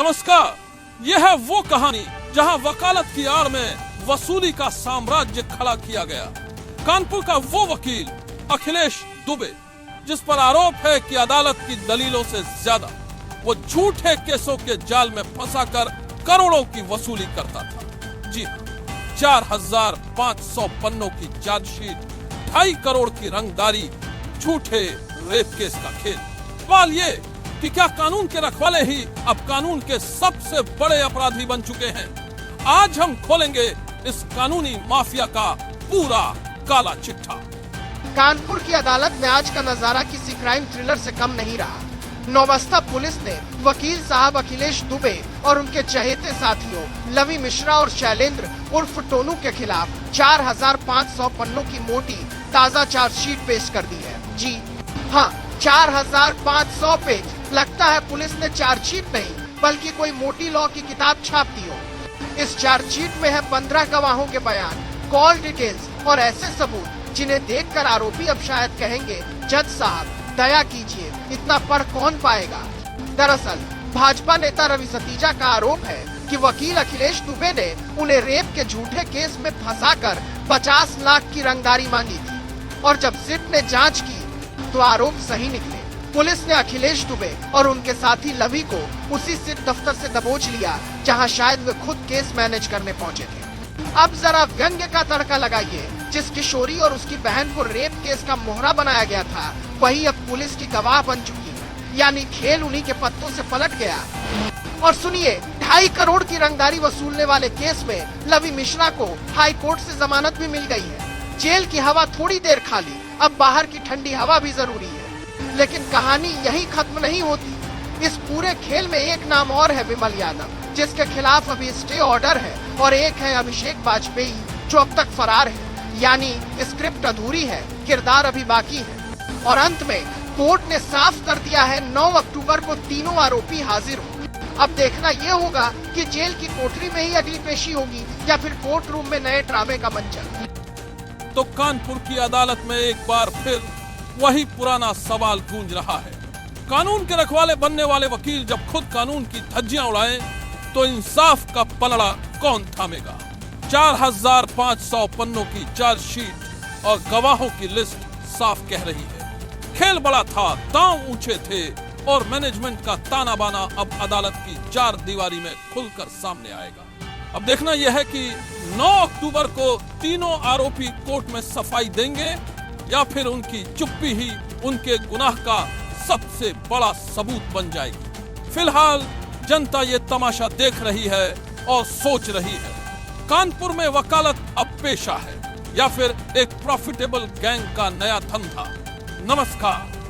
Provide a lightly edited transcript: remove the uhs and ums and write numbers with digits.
नमस्कार, यह है वो कहानी जहां वकालत की आड़ में वसूली का साम्राज्य खड़ा किया गया। कानपुर का वो वकील अखिलेश दुबे, जिस पर आरोप है कि अदालत की दलीलों से ज्यादा वो झूठे केसों के जाल में फंसाकर करोड़ों की वसूली करता था। जी, 4,500 पन्नों की चार्जशीट, 2.5 करोड़ की रंगदारी, झूठे रेप केस का खेल। सवाल ये कि क्या कानून के रखवाले ही अब कानून के सबसे बड़े अपराधी बन चुके हैं? आज हम खोलेंगे इस कानूनी माफिया का पूरा काला चिट्ठा। कानपुर की अदालत में आज का नजारा किसी क्राइम थ्रिलर से कम नहीं रहा। नौबस्ता पुलिस ने वकील साहब अखिलेश दुबे और उनके चहेते साथियों लवी मिश्रा और शैलेंद्र उर्फ टोनू के खिलाफ 4,500 पन्नों की मोटी ताजा चार्जशीट पेश कर दी है। जी हाँ, 4,500 पेज। लगता है पुलिस ने चार्जशीट नहीं बल्कि कोई मोटी लॉ की किताब छाप दी हो। इस चार्जशीट में है 15 गवाहों के बयान, कॉल डिटेल्स और ऐसे सबूत जिन्हें देखकर आरोपी अब शायद कहेंगे, जज साहब दया कीजिए, इतना पढ़ कौन पाएगा। दरअसल भाजपा नेता रवि सतीजा का आरोप है कि वकील अखिलेश दुबे ने उन्हें रेप के झूठे केस में फंसाकर 50 लाख की रंगदारी मांगी थी और जब सिट ने जांच की तो आरोप सही निकले। पुलिस ने अखिलेश दुबे और उनके साथी लवी को उसी सिट दफ्तर से दबोच लिया जहां शायद वे खुद केस मैनेज करने पहुंचे थे। अब जरा व्यंग्य का तड़का लगाइए। जिस किशोरी और उसकी बहन को रेप केस का मोहरा बनाया गया था, वही अब पुलिस की गवाह बन चुकी है। यानी खेल उन्हीं के पत्तों से पलट गया। और सुनिए, 2.5 करोड़ की रंगदारी वसूलने वाले केस में लवी मिश्रा को हाई कोर्ट से जमानत भी मिल गई है। जेल की हवा थोड़ी देर खाली, अब बाहर की ठंडी हवा भी जरूरी है। लेकिन कहानी यही खत्म नहीं होती। इस पूरे खेल में एक नाम और है, विमल यादव, जिसके खिलाफ अभी स्टे ऑर्डर है, और एक है अभिषेक वाजपेयी, जो अब तक फरार है। यानी स्क्रिप्ट अधूरी है, किरदार अभी बाकी है। और अंत में कोर्ट ने साफ कर दिया है 9 अक्टूबर को तीनों आरोपी हाजिर हो। अब देखना ये होगा कि जेल की कोठरी में ही अगली पेशी होगी या फिर कोर्ट रूम में नए ड्रामे का मंचन। तो कानपुर की अदालत में एक बार फिर वही पुराना सवाल गूंज रहा है। कानून के रखवाले बनने वाले वकील जब खुद कानून की धज्जियां उड़ाएं तो इंसाफ का पलड़ा कौन थामेगा? 4,500 पन्नों की चार्जशीट और गवाहों की लिस्ट साफ कह रही है। खेल बड़ा था, दांव ऊंचे थे और मैनेजमेंट का ताना बाना अब अदालत की 4 दीवारी में खुलकर सामने आएगा। अब देखना यह है कि 9 अक्टूबर को तीनों आरोपी कोर्ट में सफाई देंगे या फिर उनकी चुप्पी ही उनके गुनाह का सबसे बड़ा सबूत बन जाएगी। फिलहाल जनता ये तमाशा देख रही है और सोच रही है, कानपुर में वकालत अब पेशा है या फिर एक प्रॉफिटेबल गैंग का नया धंधा। नमस्कार।